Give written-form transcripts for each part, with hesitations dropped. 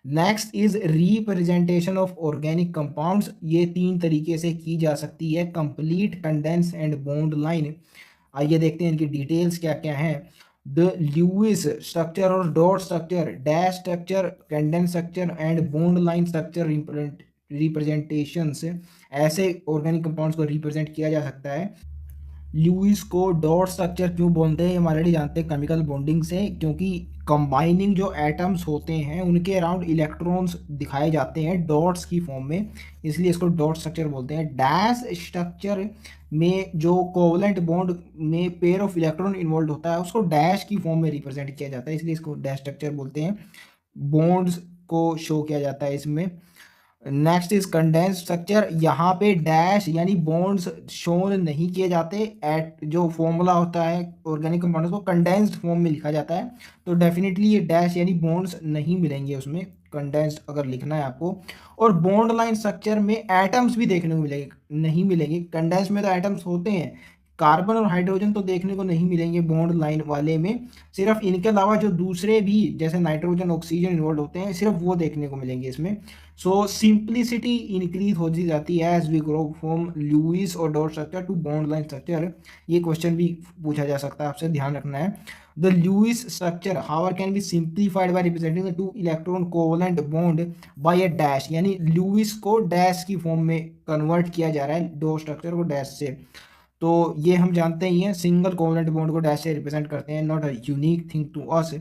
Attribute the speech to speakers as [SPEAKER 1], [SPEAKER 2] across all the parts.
[SPEAKER 1] Next is representation of organic compounds. ये तीन तरीके से की जा सकती है, complete, condense and bond line. आइए देखते हैं इनकी डिटेल्स क्या क्या हैं। द ल्यूइस स्ट्रक्चर और dot structure, dash structure, condense structure and bond line structure representation से ऐसे ऑर्गेनिक कंपाउंड्स को रिप्रेजेंट किया जा सकता है। ल्यूइस को डॉट स्ट्रक्चर क्यों बोलते हैं, हम ऑलरेडी जानते हैं केमिकल बॉन्डिंग से, क्योंकि कंबाइनिंग जो एटम्स होते हैं उनके अराउंड इलेक्ट्रॉन्स दिखाए जाते हैं डॉट्स की फॉर्म में, इसलिए इसको डॉट स्ट्रक्चर बोलते हैं। डैश स्ट्रक्चर में जो कोवलेंट बॉन्ड में पेयर ऑफ इलेक्ट्रॉन इन्वॉल्व होता है उसको डैश की फॉर्म में रिप्रेजेंट किया जाता है, इसलिए इसको डैश स्ट्रक्चर बोलते हैं। बॉन्ड्स को शो किया जाता है इसमें। नेक्स्ट इज कंडेंस स्ट्रक्चर, यहाँ पे डैश यानी बॉन्ड्स शोन नहीं किए जाते, एट जो फॉर्मूला होता है ऑर्गेनिक कंपाउंड्स को कंडेंस्ड फॉर्म में लिखा जाता है, तो डेफिनेटली ये डैश यानी बॉन्ड्स नहीं मिलेंगे उसमें, कंडेंस्ड अगर लिखना है आपको। और बॉन्ड लाइन स्ट्रक्चर में एटम्स भी देखने को मिलेंगे, नहीं मिलेंगे, कंडेंस में तो एटम्स होते हैं, कार्बन और हाइड्रोजन तो देखने को नहीं मिलेंगे बॉन्ड लाइन वाले में, सिर्फ इनके अलावा जो दूसरे भी जैसे नाइट्रोजन ऑक्सीजन इन्वॉल्व होते हैं सिर्फ वो देखने को मिलेंगे इसमें। सो सिंप्लिसिटी इंक्रीज होती जाती है as we grow from Lewis और dot structure to bond line structure. ये क्वेश्चन भी पूछा जा सकता है, आपसे ध्यान रखना है। The Lewis structure however can be simplified by representing the two electron covalent bond by a dash, यानी ल्यूइस को डैश की फॉर्म में कन्वर्ट किया जा रहा है डॉट स्ट्रक्चर को डैश से, तो ये हम जानते ही हैं सिंगल कोवलेंट बॉन्ड को डैश से रिप्रेजेंट करते हैं, not a unique thing to us.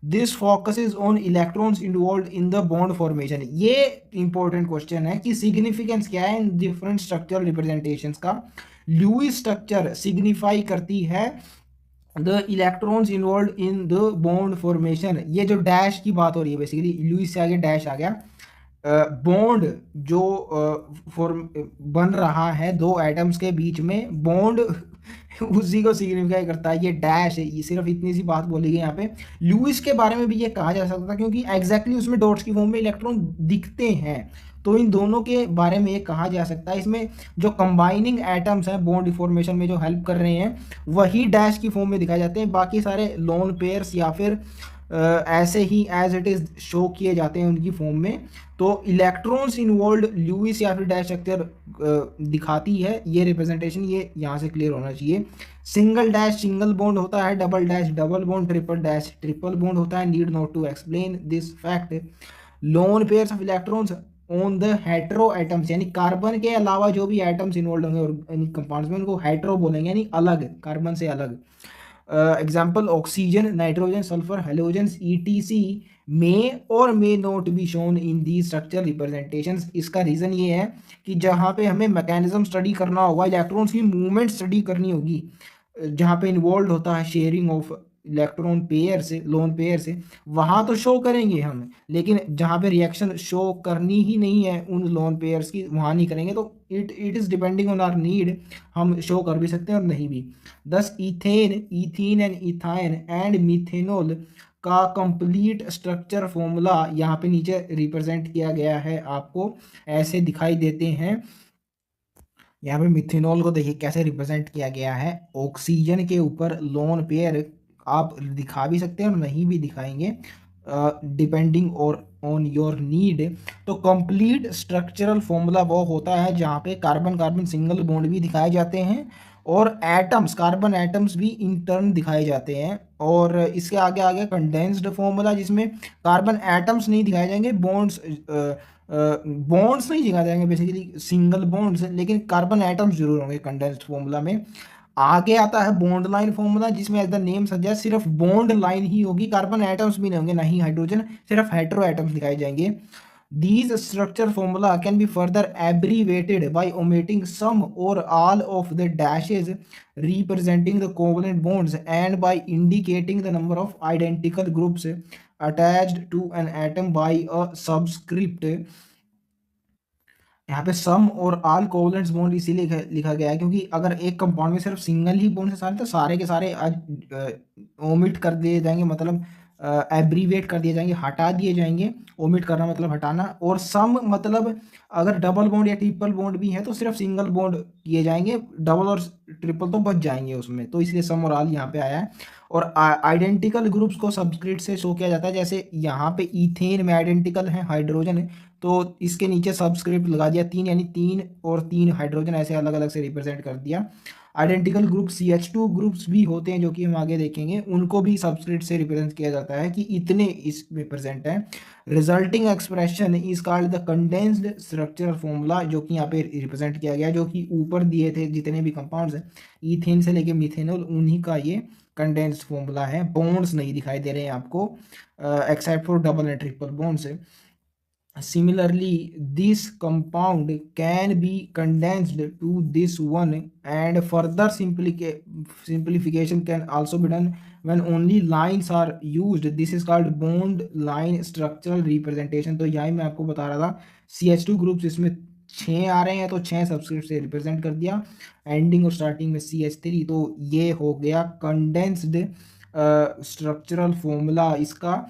[SPEAKER 1] This focuses on electrons involve in the bond formation. ये इंपॉर्टेंट क्वेश्चन है कि सिग्निफिकेंस क्या है इन डिफरेंट स्ट्रक्चरल रिप्रेजेंटेशंस का। लुईस स्ट्रक्चर सिग्निफाई करती है the electrons involve in the bond formation, ये जो डैश की बात हो रही है बेसिकली लुईस से आगे डैश आ गया। बॉन्ड जो फॉर्म बन रहा है दो एटम्स के बीच में, बॉन्ड उसी को सिग्निफाई करता है, ये डैश है, ये सिर्फ इतनी सी बात बोली गई यहाँ पे। लुईस के बारे में भी ये कहा जा सकता था क्योंकि एग्जैक्टली उसमें डॉट्स की फॉर्म में इलेक्ट्रॉन दिखते हैं, तो इन दोनों के बारे में ये कहा जा सकता है। इसमें जो कंबाइनिंग एटम्स हैं बॉन्ड फॉर्मेशन में जो हेल्प कर रहे हैं वही डैश की फॉर्म में दिखाए जाते हैं, बाकी सारे लोन पेयर्स या फिर ऐसे ही एज इट इज शो किए जाते हैं उनकी फॉर्म में। तो इलेक्ट्रॉन्स इन्वॉल्व ल्यूइस या फिर डैश स्ट्रक्चर दिखाती है ये रिप्रेजेंटेशन, ये यहाँ से क्लियर होना चाहिए। सिंगल डैश सिंगल बॉन्ड होता है, double dash double bond, triple dash triple bond होता है, need not to explain this fact. Lone pairs of electrons on the hetero atoms, यानी कार्बन के अलावा जो भी एटम्स इन्वॉल्व होंगे और कंपाउंड्स में उनको हेट्रो बोलेंगे, यानी अलग, कार्बन से अलग। Example oxygen, nitrogen, sulphur, halogen ETC may और may not be shown in the structure representations. इसका रीज़न ये है कि जहाँ पे हमें मैकेनिज्म स्टडी करना होगा, इलेक्ट्रॉन्स की मूवमेंट स्टडी करनी होगी, जहाँ पे इन्वॉल्व होता है शेयरिंग ऑफ इलेक्ट्रॉन पेयर से, लोन पेयर से, वहाँ तो शो करेंगे हम, लेकिन जहाँ पे रिएक्शन शो करनी ही नहीं है उन लोन पेयर्स की वहाँ नहीं करेंगे, तो it is depending on our need, हम शो कर भी सकते हैं और नहीं भी। This ethane, ethene and ethyne and methanol का कंप्लीट स्ट्रक्चर फॉर्मूला यहाँ पे नीचे रिप्रेजेंट किया गया है, आपको ऐसे दिखाई देते हैं। यहाँ पे मिथेनॉल को देखिए कैसे रिप्रेजेंट किया गया है, ऑक्सीजन के ऊपर लोन पेयर आप दिखा भी सकते हैं और नहीं भी दिखाएंगे, डिपेंडिंग और ऑन योर नीड। तो कंप्लीट स्ट्रक्चरल फॉर्मूला वो होता है जहाँ पे कार्बन कार्बन सिंगल बॉन्ड भी दिखाए जाते हैं और एटम्स, कार्बन एटम्स भी इन टर्न दिखाए जाते हैं। और इसके आगे आगे कंडेंस्ड फॉर्मूला जिसमें कार्बन एटम्स नहीं दिखाए जाएंगे, बॉन्ड्स बॉन्ड्स नहीं दिखाए जाएंगे बेसिकली सिंगल बॉन्ड्स, लेकिन कार्बन एटम्स जरूर होंगे कंडेंस्ड फॉर्मूला में। आगे आता है बॉन्ड लाइन फॉर्मूला जिसमें एज द नेम सजेस्ट सिर्फ बॉन्ड लाइन ही होगी, कार्बन एटम्स भी नहीं होंगे, ना ही हाइड्रोजन, सिर्फ हेटेरो एटम्स दिखाए जाएंगे। These structure formula can be further abbreviated by omitting some or all of the dashes representing the covalent bonds and by indicating the number of identical groups attached to an atom by a subscript। यहाँ पे सम और all covalent bond इसीलिए लिखा गया है क्योंकि अगर एक कंपाउंड में सिर्फ सिंगल ही बॉन्ड से सारे तो सारे के सारे ओमिट कर दिए जाएंगे, मतलब एब्रीवेट कर दिए जाएंगे, हटा दिए जाएंगे। ओमिट करना मतलब हटाना, और सम मतलब अगर डबल बॉन्ड या ट्रिपल बॉन्ड भी है तो सिर्फ सिंगल बॉन्ड किए जाएंगे, डबल और ट्रिपल तो बच जाएंगे उसमें, तो इसलिए सम और ऑल यहाँ पे आया है। और आइडेंटिकल ग्रुप्स को सबस्क्रिप्ट से शो किया जाता है, जैसे यहाँ पे इथेन में आइडेंटिकल है हाइड्रोजन है, तो इसके नीचे सबस्क्रिप्ट लगा दिया 3, यानी 3 और 3 हाइड्रोजन ऐसे अलग अलग से रिप्रेजेंट कर दिया। आइडेंटिकल ग्रुप CH2 ग्रुप्स भी होते हैं जो कि हम आगे देखेंगे, उनको भी सबस्क्रिप्ट से रिप्रेजेंट किया जाता है कि इतने इसमें प्रेजेंट है। Resulting expression is called the condensed structural formula, जो कि यहाँ पे रिप्रेजेंट किया गया, जो कि ऊपर दिए थे जितने भी कंपाउंड्स हैं इथेन से लेके मिथेनॉल, उन्हीं का ये कंडेंस्ड फॉर्मूला है। बॉन्ड्स नहीं दिखाई दे रहे हैं आपको except for double and triple bonds. Similarly, this compound can be condensed to this one, and further simplification can also be done when only lines are used. This is called bond line structural representation. तो यही मैं आपको बता रहा था, CH2 groups इसमें 6 आ रहे हैं तो 6 सबस्क्रिप्ट से रिप्रेजेंट कर दिया, एंडिंग और स्टार्टिंग में CH3, तो ये हो गया कंडेंस्ड स्ट्रक्चरल फॉर्मूला इसका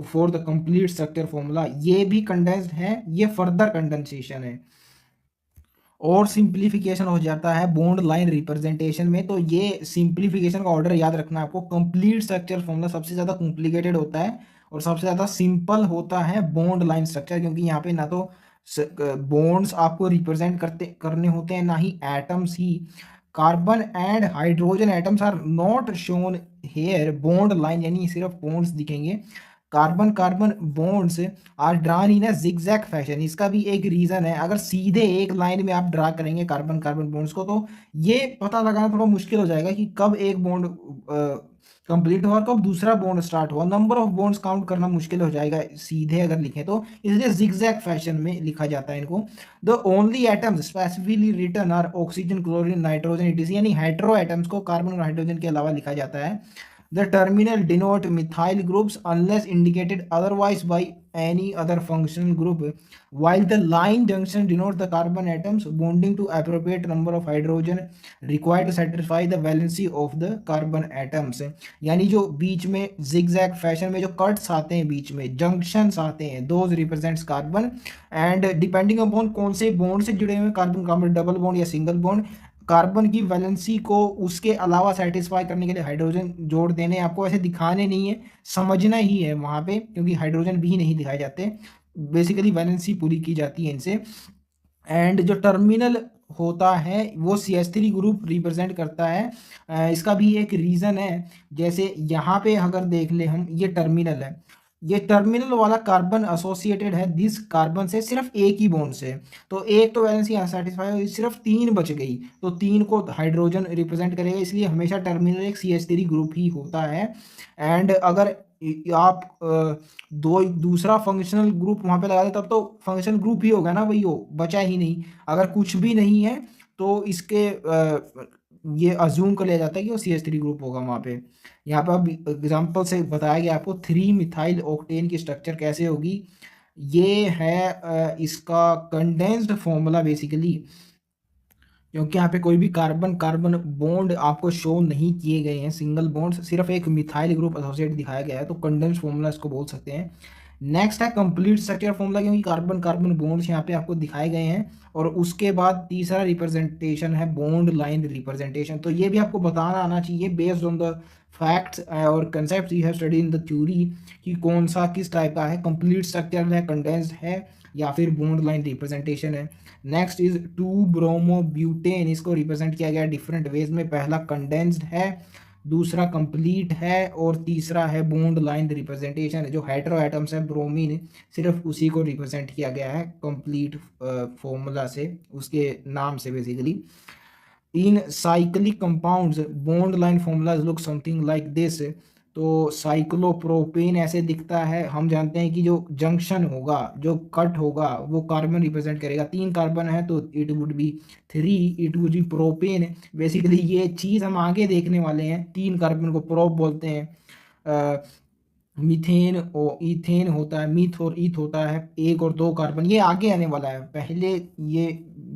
[SPEAKER 1] for the complete structure formula. ये भी कंडेंस्ड है, ये फर्दर कंडेंसेशन है। और सिंप्लीफिकेशन हो जाता है बॉन्ड लाइन रिप्रेजेंटेशन में, तो ये सिंप्लीफिकेशन का ऑर्डर याद रखना है आपको। कंप्लीट स्ट्रक्चर फॉर्मूला सबसे ज़्यादा कॉम्प्लिकेटेड होता है और सबसे ज़्यादा सिंपल होता है बॉन्ड लाइन स्ट्रक्चर, क्योंकि यहाँ पे ना तो बॉन्ड्स आपको रिप्रेजेंट करने होते हैं, ना ही एटम्स ही। Carbon and hydrogen atoms are not shown here bond line, यानी सिर्फ बॉन्ड्स दिखेंगे। Carbon carbon bonds are drawn in a zigzag fashion, इसका भी एक रीजन है। अगर सीधे एक लाइन में आप ड्रा करेंगे कार्बन कार्बन बॉन्ड्स को, तो ये पता लगाना थोड़ा मुश्किल हो जाएगा कि कब एक बॉन्ड कंप्लीट हुआ और कब दूसरा बॉन्ड स्टार्ट हुआ। नंबर ऑफ बॉन्ड्स काउंट करना मुश्किल हो जाएगा सीधे अगर लिखें तो, इसलिए जिगजैग फैशन में लिखा जाता है इनको। The only atoms specifically written are oxygen chlorine nitrogen etc, यानी हेटेरो एटम्स को कार्बन और हाइड्रोजन के अलावा लिखा जाता है। The terminal denote methyl groups unless indicated otherwise by any other functional group, while the line junction denote the carbon atoms bonding to appropriate number of hydrogen required to satisfy the valency of the carbon atoms। यानी जो बीच में zigzag fashion में जो cuts आते हैं, बीच में junctions आते हैं, those represents carbon, and depending upon कौन से बॉन्ड से जुड़े हुए, कार्बन कार्बन डबल बॉन्ड या सिंगल बॉन्ड, कार्बन की वैलेंसी को उसके अलावा सेटिस्फाई करने के लिए हाइड्रोजन जोड़ देने, आपको ऐसे दिखाने नहीं है, समझना ही है वहाँ पे, क्योंकि हाइड्रोजन भी नहीं दिखाए जाते, बेसिकली वैलेंसी पूरी की जाती है इनसे। एंड जो टर्मिनल होता है वो CH3 ग्रुप रिप्रेजेंट करता है। इसका भी एक रीज़न है, जैसे यहाँ पे अगर देख ले हम, ये टर्मिनल है, ये टर्मिनल वाला कार्बन एसोसिएटेड है दिस कार्बन से सिर्फ एक ही बॉन्ड से, तो एक तो वैलेंसी सेटिस्फाई हुई, सिर्फ 3 बच गई, तो 3 को हाइड्रोजन रिप्रेजेंट करेगा, इसलिए हमेशा टर्मिनल एक CH3 ग्रुप ही होता है। एंड अगर आप दो दूसरा फंक्शनल ग्रुप वहाँ पे लगा दे तब तो फंक्शनल ग्रुप ही होगा ना, वही हो, बचा ही नहीं। अगर कुछ भी नहीं है तो इसके ये अज्यूम कर लिया जाता है कि वो CH3 ग्रुप होगा वहाँ पे। यहाँ पे अब एग्जाम्पल से बताया गया आपको 3 मिथाइल ऑक्टेन की स्ट्रक्चर कैसे होगी। ये है इसका कंडेंस्ड फॉर्मूला बेसिकली, क्योंकि यहाँ पे कोई भी कार्बन कार्बन बॉन्ड आपको शो नहीं किए गए हैं, सिंगल बॉन्ड, सिर्फ एक मिथाइल ग्रुप एसोसिएट दिखाया गया है, तो कंडेंस्ड फॉर्मूला इसको बोल सकते हैं। नेक्स्ट है कंप्लीट स्ट्रक्चर फॉर्मूला, क्योंकि कार्बन कार्बन बॉन्ड्स यहाँ पे आपको दिखाए गए हैं। और उसके बाद तीसरा रिप्रेजेंटेशन है बॉन्ड लाइन रिप्रेजेंटेशन, तो ये भी आपको बताना आना चाहिए बेस्ड ऑन द फैक्ट्स और concept you have study in the theory, कि कौन सा किस टाइप का है, कंप्लीट स्ट्रक्चर है, कंडेंस्ड है, या फिर बॉन्ड लाइन रिप्रेजेंटेशन है। नेक्स्ट इज 2 ब्रोमोब्यूटेन, इसको रिप्रेजेंट किया गया डिफरेंट वेज में, पहला कंडेंस्ड है, दूसरा कंप्लीट है, और तीसरा है बॉन्ड लाइन रिप्रेजेंटेशन। जो हेटेरो एटम्स है ब्रोमीन, सिर्फ उसी को रिप्रेजेंट किया गया है कंप्लीट फॉर्मूला से, उसके नाम से basically. In cyclic compounds bond line formulas look something like this, तो साइक्लोप्रोपेन ऐसे दिखता है। हम जानते हैं कि जो जंक्शन होगा, जो कट होगा, वो कार्बन रिप्रेजेंट करेगा, 3 कार्बन है तो it would be 3, it would be propane. Basically ये चीज़ हम आगे देखने वाले हैं, 3 कार्बन को प्रोप बोलते हैं। मीथेन और ईथेन होता है, मीथ और ईथ होता है, 1 और 2 कार्बन, ये आगे आने वाला है, पहले ये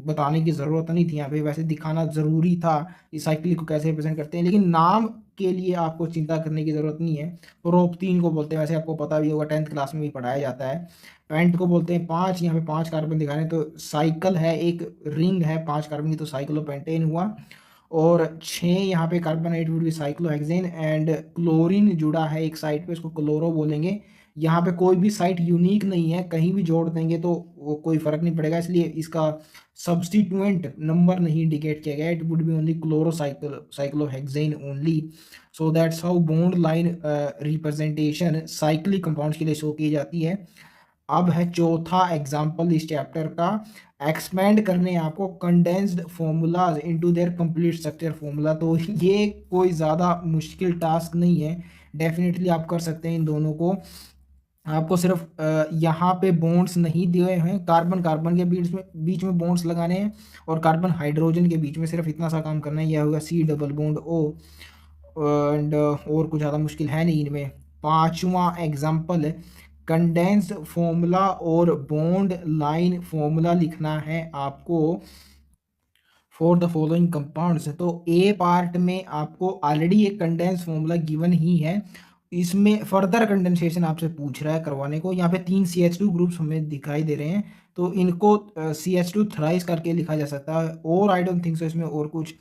[SPEAKER 1] बताने की ज़रूरत नहीं थी यहाँ पे, वैसे दिखाना ज़रूरी था कि साइक्लिक को कैसे रिप्रेजेंट करते हैं, लेकिन नाम के लिए आपको चिंता करने की ज़रूरत नहीं है। प्रोपटीन को बोलते हैं, वैसे आपको पता भी होगा, 10th क्लास में भी पढ़ाया जाता है। पेंट को बोलते हैं 5, यहाँ पे 5 कार्बन दिखा रहे हैं, तो साइकिल है, एक रिंग है 5 कार्बन की, तो साइक्लोपेंटेन हुआ। और 6 यहाँ पे carbonate would be cyclohexane, and chlorine जुड़ा है एक साइड पे, इसको क्लोरो बोलेंगे। यहाँ पे कोई भी साइट यूनिक नहीं है, कहीं भी जोड़ देंगे तो वो कोई फर्क नहीं पड़ेगा, इसलिए इसका सब्स्टिट्यूएंट नंबर नहीं इंडिकेट किया गया। It would be only chloro cyclohexane only. So that's how bond line representation cyclic compounds के लिए शो की जाती है। अब है चौथा एग्जाम्पल इस चैप्टर का, एक्सपेंड करने हैं आपको condensed formulas into their complete structure formula. तो ये कोई ज़्यादा मुश्किल टास्क नहीं है, डेफिनेटली आप कर सकते हैं इन दोनों को। आपको सिर्फ यहाँ पे बॉन्ड्स नहीं दिए हैं, कार्बन कार्बन के बीच में बॉन्ड्स लगाने हैं, और कार्बन हाइड्रोजन के बीच में सिर्फ इतना सा काम करना है, यह होगा C double bond O। And और कुछ ज़्यादा मुश्किल है नहीं इनमें। पांचवा एग्जाम्पल, कंडेंस्ड फॉर्मूला और बॉन्ड लाइन फॉर्मूला लिखना है आपको फॉर द फॉलोइंग कंपाउंड्स। तो ए पार्ट में आपको ऑलरेडी एक कंडेंस फॉर्मूला गिवन ही है, इसमें फर्दर कंडेंसेशन आपसे पूछ रहा है करवाने को। यहाँ पे 3 CH2 ग्रुप्स हमें दिखाई दे रहे हैं, तो इनको CH2 थ्राइस करके लिखा जा सकता है, और आई डोंट थिंक सो इसमें और कुछ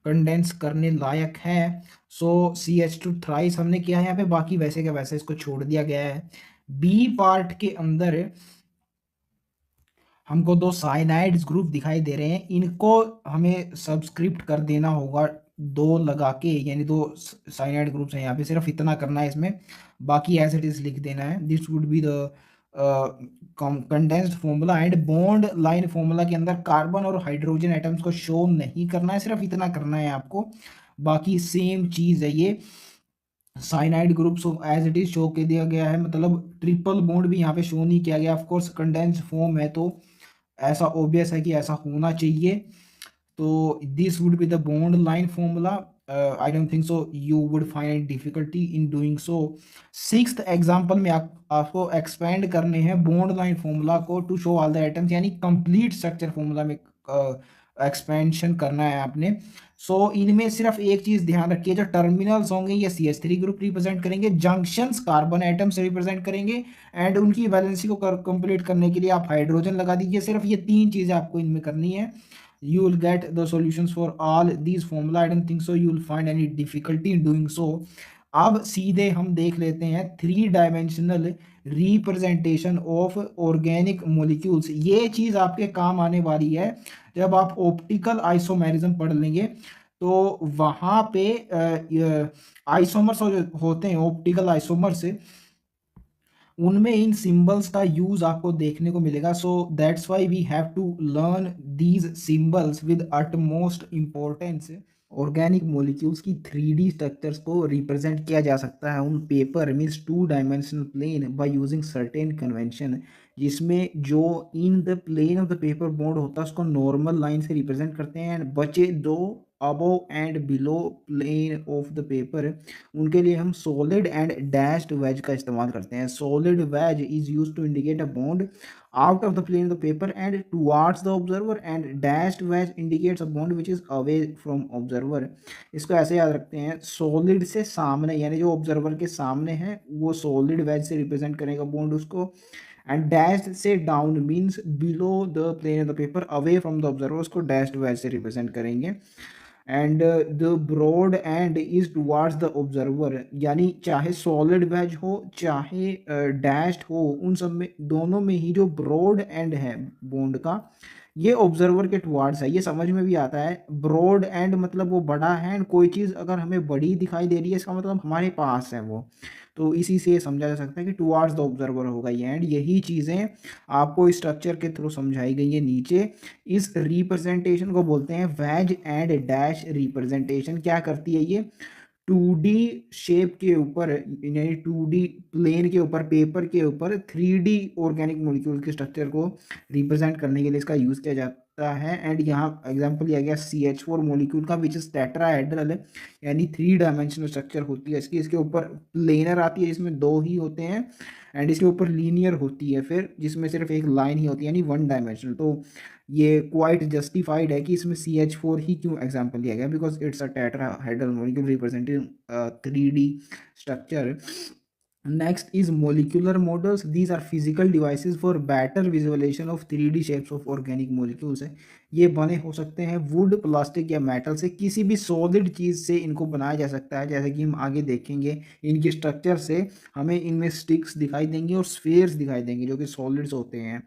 [SPEAKER 1] कंडेंस करने लायक है। सो CH2 थ्राइस हमने किया है यहाँ पे, बाकी वैसे का वैसे इसको छोड़ दिया गया है। बी पार्ट के अंदर हमको 2 साइनाइड्स ग्रुप दिखाई दे रहे हैं, इनको हमें सब्सक्रिप्ट कर देना होगा 2 लगा के, यानी 2 साइनाइड ग्रुप्स हैं यहाँ पे, सिर्फ इतना करना है इसमें, बाकी एज इट इज लिख देना है। This would be the condensed formula. And bond line formula के अंदर कार्बन और हाइड्रोजन एटम्स को शो नहीं करना है, सिर्फ इतना करना है आपको, बाकी सेम चीज़ है ये। Cyanide groups as it is show के दिया गया है, मतलब ट्रिपल बॉन्ड भी यहाँ पे शो नहीं किया गया। ऑफ कोर्स कंडेंस्ड फॉर्म है तो ऐसा ऑब्वियस है कि ऐसा होना चाहिए। तो this would be the bond line formula. I don't think so you would find difficulty in doing so. Sixth example में आपको एक्सपेंड करने हैं बॉन्ड लाइन फॉर्मूला को to show all the atoms, यानी कंप्लीट स्ट्रक्चर फॉर्मूला में expansion करना है आपने। सो इनमें सिर्फ एक चीज ध्यान रखिए, जो टर्मिनल्स होंगे ये CH3 ग्रुप रिप्रेजेंट करेंगे, जंक्शंस कार्बन एटम्स रिप्रेजेंट करेंगे, एंड उनकी वैलेंसी को कंप्लीट करने के लिए आप हाइड्रोजन लगा दीजिए। सिर्फ ये 3 चीजें आपको इनमें करनी है। You will get the solutions for all these formula. I don't think so you will find any difficulty in doing so. अब सीधे हम देख लेते हैं 3 dimensional representation of organic molecules. ये चीज़ आपके काम आने वाली है जब आप ऑप्टिकल आइसोमेरिज्म पढ़ लेंगे, तो वहाँ पे आइसोमर्स होते हैं, ऑप्टिकल आइसोमर्स, उनमें इन सिंबल्स का यूज आपको देखने को मिलेगा। So that's why we have to learn these symbols with utmost importance. Organic molecules की 3D स्ट्रक्चर्स को रिप्रेजेंट किया जा सकता है on paper means 2 dimensional plane by using certain convention, जिसमें जो in the plane of the paper bond होता है उसको नॉर्मल लाइन से रिप्रेजेंट करते हैं, एंड बचे 2 above and below plane of the paper, उनके लिए हम सॉलिड एंड डैश्ड वेज का इस्तेमाल करते हैं। Solid wedge is use to indicate a bond out of the plane of the paper and towards the observer, and dashed wedge indicates a bond which is away from observer. इसको ऐसे याद रखते हैं, solid से सामने यानी जो observer के सामने है वो सॉलिड वेज से रिप्रेजेंट करेगा बॉन्ड उसको, एंड डैश्ड से down means below the plane of the paper away from the observer, उसको डैश्ड वेज से रिप्रेजेंट करेंगे। And the broad end is towards the observer, यानी चाहे सॉलिड वेज हो चाहे डैश्ड हो, उन सब में दोनों में ही जो ब्रॉड एंड है बॉन्ड का ये ऑब्जर्वर के टुवार्ड्स है। ये समझ में भी आता है, ब्रॉड एंड मतलब वो बड़ा है, एंड कोई चीज़ अगर हमें बड़ी दिखाई दे रही है इसका मतलब हमारे पास है वो, तो इसी से समझा जा सकता है कि टुवार्ड्स द ऑब्जर्वर होगा ये। एंड यही चीज़ें आपको स्ट्रक्चर के थ्रू समझाई गई है नीचे। इस रिप्रेजेंटेशन को बोलते हैं वेज एंड डैश रिप्रेजेंटेशन। क्या करती है ये, 2D शेप के ऊपर यानी 2D प्लेन के ऊपर पेपर के ऊपर 3D ऑर्गेनिक मॉलिक्यूल के स्ट्रक्चर को रिप्रेजेंट करने के लिए इसका यूज़ किया सकता है। एंड यहाँ एग्जांपल लिया गया CH4 मॉलिक्यूल का विच इज टेट्राहेड्रल, यानी 3 डायमेंशनल स्ट्रक्चर होती है इसकी। इसके ऊपर प्लेनर आती है जिसमें 2 ही होते हैं, एंड इसके ऊपर लीनियर होती है फिर जिसमें सिर्फ एक लाइन ही होती है, यानी 1 डायमेंशनल। तो ये क्वाइट जस्टिफाइड है कि इसमें CH4 ही क्यों एग्जाम्पल लिया गया, because it's a tetrahedral molecule representing 3D structure. Next is molecular models. These are physical devices for better visualization of 3D shapes of organic molecules है। ये बने हो सकते हैं वुड, प्लास्टिक या मेटल से, किसी भी सॉलिड चीज़ से इनको बनाया जा सकता है। जैसे कि हम आगे देखेंगे इनकी स्ट्रक्चर से हमें इनमें स्टिक्स दिखाई देंगी और स्फीयर्स दिखाई देंगे जो कि सॉलिड्स होते हैं।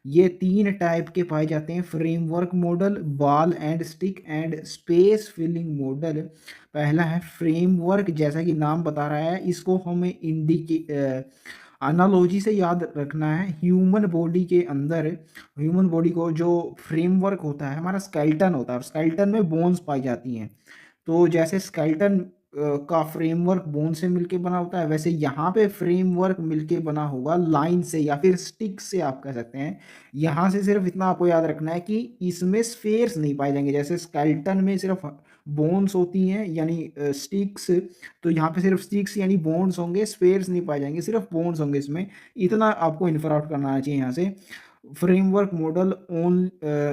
[SPEAKER 1] ये 3 टाइप के पाए जाते हैं, framework model, ball and stick and space filling model. पहला है फ्रेमवर्क, जैसा कि नाम बता रहा है, इसको हमें एनालॉजी से याद रखना है। ह्यूमन बॉडी के अंदर, ह्यूमन बॉडी को जो फ्रेमवर्क होता है, हमारा स्केलेटन होता है, स्केलेटन में बोन्स पाई जाती हैं। तो जैसे स्केलेटन का फ्रेमवर्क बोन से मिलके बना होता है, वैसे यहाँ पे फ्रेमवर्क मिलके बना होगा लाइन से या फिर स्टिक से, आप कह सकते हैं। यहाँ से सिर्फ इतना आपको याद रखना है कि इसमें स्फेयर्स नहीं पाए जाएंगे। जैसे स्केलेटन में सिर्फ बोन्स होती हैं यानी स्टिक्स, तो यहाँ पे सिर्फ स्टिक्स यानी बोन्स होंगे, स्फेयर्स नहीं पाए जाएंगे, सिर्फ बोन्स होंगे इसमें। इतना आपको इन्फर आउट करना आना चाहिए यहाँ से। framework model on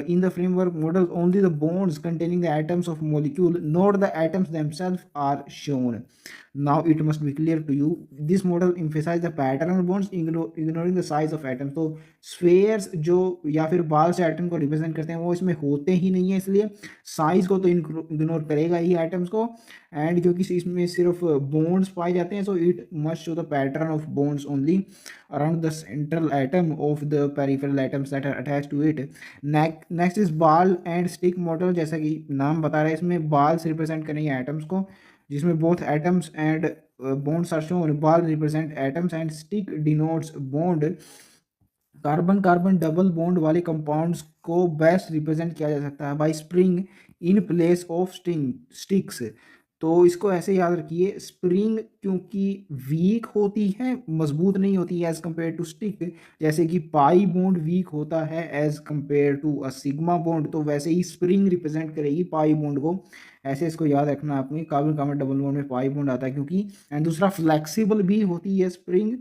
[SPEAKER 1] in the framework model only the bonds containing the atoms of molecule, not the atoms themselves, are shown. Now it must be clear to you, this model emphasize the pattern of bonds, ignoring the size of atoms. तो spheres जो या फिर बाल से atom को represent करते हैं वो इसमें होते ही नहीं है, इसलिए साइज को तो इग्नोर करेगा ही एटम्स को। एंड क्योंकि इसमें सिर्फ बॉन्ड्स पाए जाते हैं, so it must show the pattern of bonds only around the central atom of the peripheral atoms that are attached to it. Next is ball and stick model, जैसा कि नाम बता रहा है, इसमें balls represent करेंगे atoms को, जिसमें both atoms and bonds are shown. Ball represent atoms and stick denotes bond. Carbon carbon double bond वाले कंपाउंड्स को बेस्ट रिप्रेजेंट किया जा सकता है bye spring in place of sticks. तो इसको ऐसे याद रखिए, स्प्रिंग क्योंकि वीक होती है, मजबूत नहीं होती है एज कंपेयर टू स्टिक। जैसे कि पाई बॉन्ड वीक होता है as compare to a sigma bond, तो वैसे ही स्प्रिंग रिप्रेजेंट करेगी पाई बॉन्ड को। ऐसे इसको याद रखना आपने, कार्बन कार्बन डबल बॉन्ड में पाई बॉन्ड आता है क्योंकि। एंड दूसरा फ्लेक्सिबल भी होती है स्प्रिंग,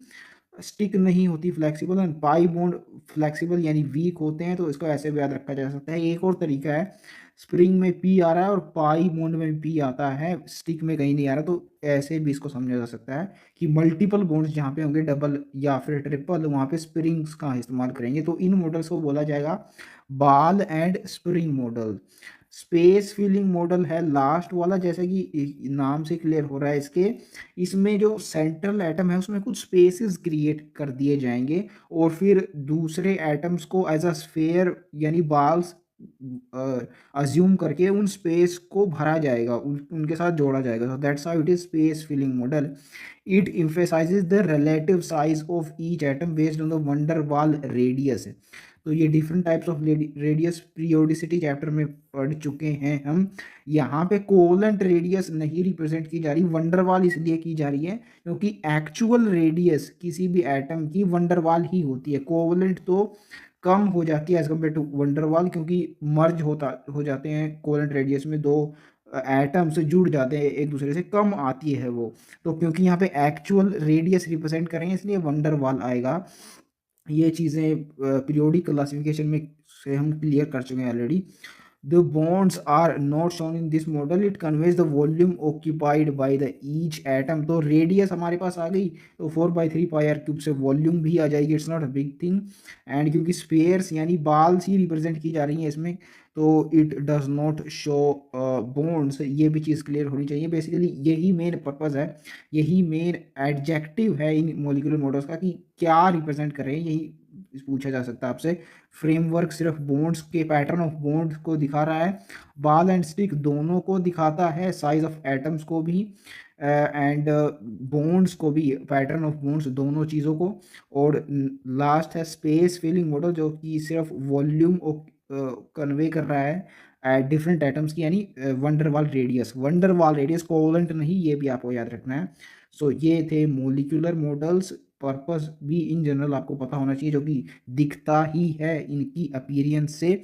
[SPEAKER 1] स्टिक नहीं होती flexible. And pi bond flexible यानी वीक होते हैं, तो इसको ऐसे भी याद रखा जा सकता है। एक और तरीका है, स्प्रिंग में पी आ रहा है और पाई बॉन्ड में पी आता है, स्टिक में कहीं नहीं आ रहा, तो ऐसे भी इसको समझा जा सकता है कि मल्टीपल बॉन्ड्स जहाँ पे होंगे डबल या फिर ट्रिपल, वहाँ पे स्प्रिंग्स का इस्तेमाल करेंगे। तो इन मॉडल्स को बोला जाएगा ball and spring model. Space filling model है लास्ट वाला, जैसे कि नाम से क्लियर हो रहा है इसके, इसमें जो सेंट्रल एटम है उसमें कुछ स्पेसेस क्रिएट कर दिए जाएंगे और फिर दूसरे एटम्स को एज अ स्फेयर यानी बाल्स अज्यूम करके उन स्पेस को भरा जाएगा, उनके साथ जोड़ा जाएगा। So that's how it is space filling model. It emphasizes the relative size of each atom based on the van der Waals radius. तो ये different types of radius periodicity chapter में पढ़ चुके हैं हम। यहाँ पे कोवेलेंट रेडियस नहीं रिप्रेजेंट की जा रही, वंडरवाल इसलिए की जा रही है क्योंकि एक्चुअल रेडियस किसी भी एटम की वंडरवाल ही होती है। कोवेलेंट तो कम हो जाती है एज कम्पेयर टू वंडरवाल, क्योंकि मर्ज हो जाते हैं कोवेलेंट रेडियस में, दो एटम से जुड़ जाते हैं एक दूसरे से, कम आती है वो। तो क्योंकि यहाँ पे एक्चुअल रेडियस रिप्रेजेंट करेंगे इसलिए वंडरवाल आएगा। ये चीज़ें पीरियोडिक क्लासिफिकेशन में से हम क्लियर कर चुके हैं already. The bonds are not shown in this model. It conveys the volume occupied by the each atom. तो रेडियस हमारे पास आ गई, तो 4/3 πr³ से वॉल्यूम भी आ जाएगी, it's not a big thing. And क्योंकि स्पेयर्स यानी बाल्स ही रिप्रेजेंट की जा रही हैं इसमें, तो it does not show bonds. ये भी चीज़ क्लियर होनी चाहिए। बेसिकली यही मेन पर्पज़ है, यही मेन एडजेक्टिव है इन मोलिकुलर मॉडल्स का कि क्या रिप्रेजेंट कर रहे हैं, यही पूछा जा सकता है आपसे। फ्रेमवर्क सिर्फ बॉन्ड्स के पैटर्न ऑफ बॉन्ड्स को दिखा रहा है, बॉल एंड स्टिक दोनों को दिखाता है, साइज ऑफ एटम्स को भी एंड बॉन्ड्स को भी, पैटर्न ऑफ बॉन्ड्स दोनों चीज़ों को। और लास्ट है स्पेस फिलिंग मॉडल, जो कि सिर्फ वॉल्यूम कन्वे कर रहा है डिफरेंट एटम्स की, यानी वंडरवाल रेडियस कोवेलेंट नहीं, ये भी आपको याद रखना है। सो ये थे मोलिकुलर मॉडल्स। पर्पस भी इन जनरल आपको पता होना चाहिए, जो कि दिखता ही है इनकी अपीयरेंस से।